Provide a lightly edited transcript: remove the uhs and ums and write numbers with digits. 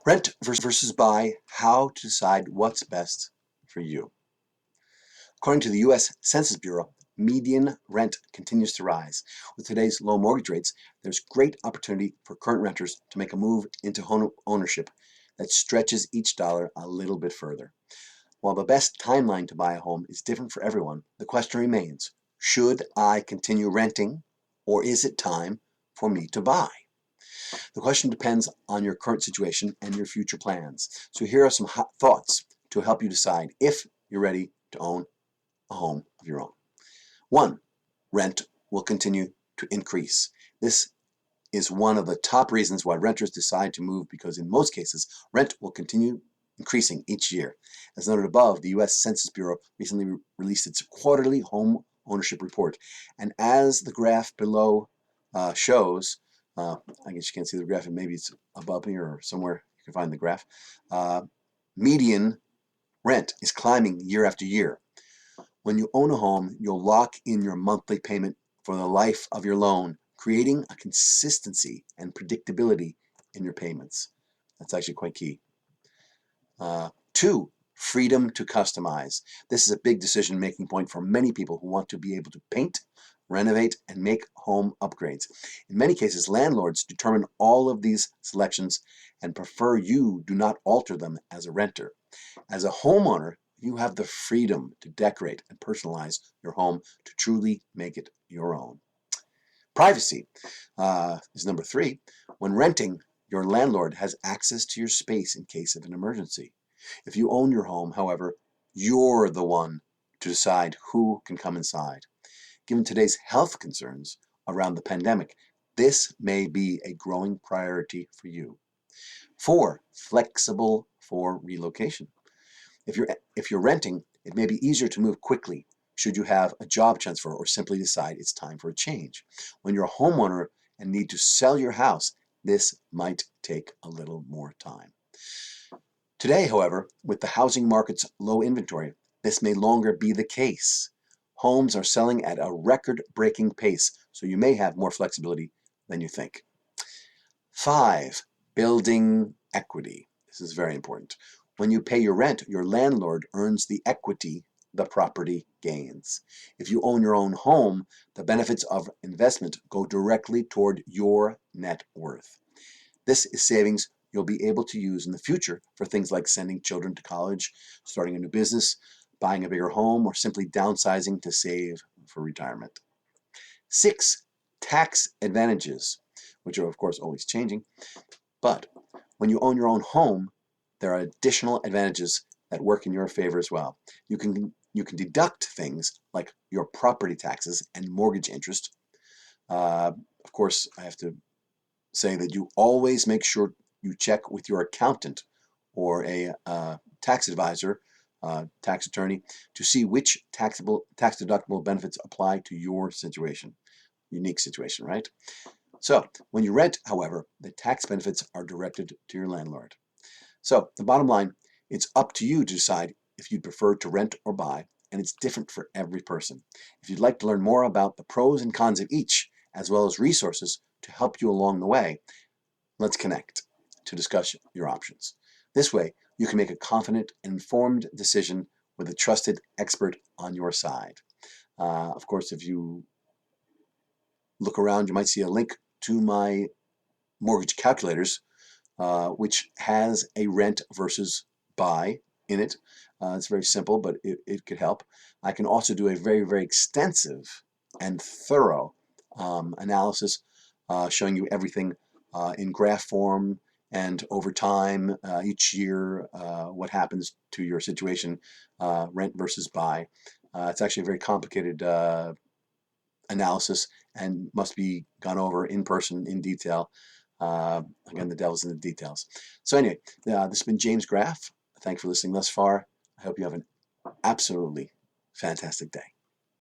Rent versus buy, how to decide what's best for you. According to the U.S. Census Bureau, median rent continues to rise. With today's low mortgage rates, there's great opportunity for current renters to make a move into home ownership that stretches each dollar a little bit further. While the best timeline to buy a home is different for everyone, the question remains, should I continue renting, or is it time for me to buy? The question depends on your current situation and your future plans. So here are some hot thoughts to help you decide if you're ready to own a home of your own. 1. Rent will continue to increase. This is one of the top reasons why renters decide to move, because in most cases, rent will continue increasing each year. As noted above, the U.S. Census Bureau recently released its quarterly home ownership report. And as the graph below shows, I guess you can't see the graph, and maybe it's above here or somewhere you can find the graph. Median rent is climbing year after year. When you own a home, you'll lock in your monthly payment for the life of your loan, creating a consistency and predictability in your payments. That's actually quite key. 2, freedom to customize. This is a big decision-making point for many people who want to be able to paint, renovate, and make home upgrades. In many cases, landlords determine all of these selections and prefer you do not alter them as a renter. As a homeowner, you have the freedom to decorate and personalize your home to truly make it your own. Privacy is number 3. When renting, your landlord has access to your space in case of an emergency. If you own your home, however, you're the one to decide who can come inside. Given today's health concerns around the pandemic, this may be a growing priority for you. 4, flexible for relocation. If you're renting, it may be easier to move quickly should you have a job transfer or simply decide it's time for a change. When you're a homeowner and need to sell your house, this might take a little more time. Today, however, with the housing market's low inventory, this may longer be the case. Homes are selling at a record-breaking pace, so you may have more flexibility than you think. 5, building equity. This is very important. When you pay your rent, your landlord earns the equity the property gains. If you own your own home, the benefits of investment go directly toward your net worth. This is savings you'll be able to use in the future for things like sending children to college, starting a new business, buying a bigger home, or simply downsizing to save for retirement. 6, tax advantages, which are of course always changing. But when you own your own home, there are additional advantages that work in your favor as well. You can deduct things like your property taxes and mortgage interest. Of course, I have to say that you always make sure you check with your accountant or a tax advisor, tax attorney, to see which tax deductible benefits apply to your situation, unique situation, right? So when you rent, however, the tax benefits are directed to your landlord. So the bottom line, it's up to you to decide if you'd prefer to rent or buy, and it's different for every person. If you'd like to learn more about the pros and cons of each, as well as resources to help you along the way, let's connect to discuss your options. This way, you can make a confident and informed decision with a trusted expert on your side. Of course, if you look around, you might see a link to my mortgage calculators, which has a rent versus buy in it. It's very simple, but it could help. I can also do a very, very extensive and thorough analysis showing you everything in graph form and over time, each year, what happens to your situation, rent versus buy. It's actually a very complicated analysis and must be gone over in person in detail. Again, the devil's in the details. So anyway, this has been James Graff. Thanks for listening thus far. I hope you have an absolutely fantastic day.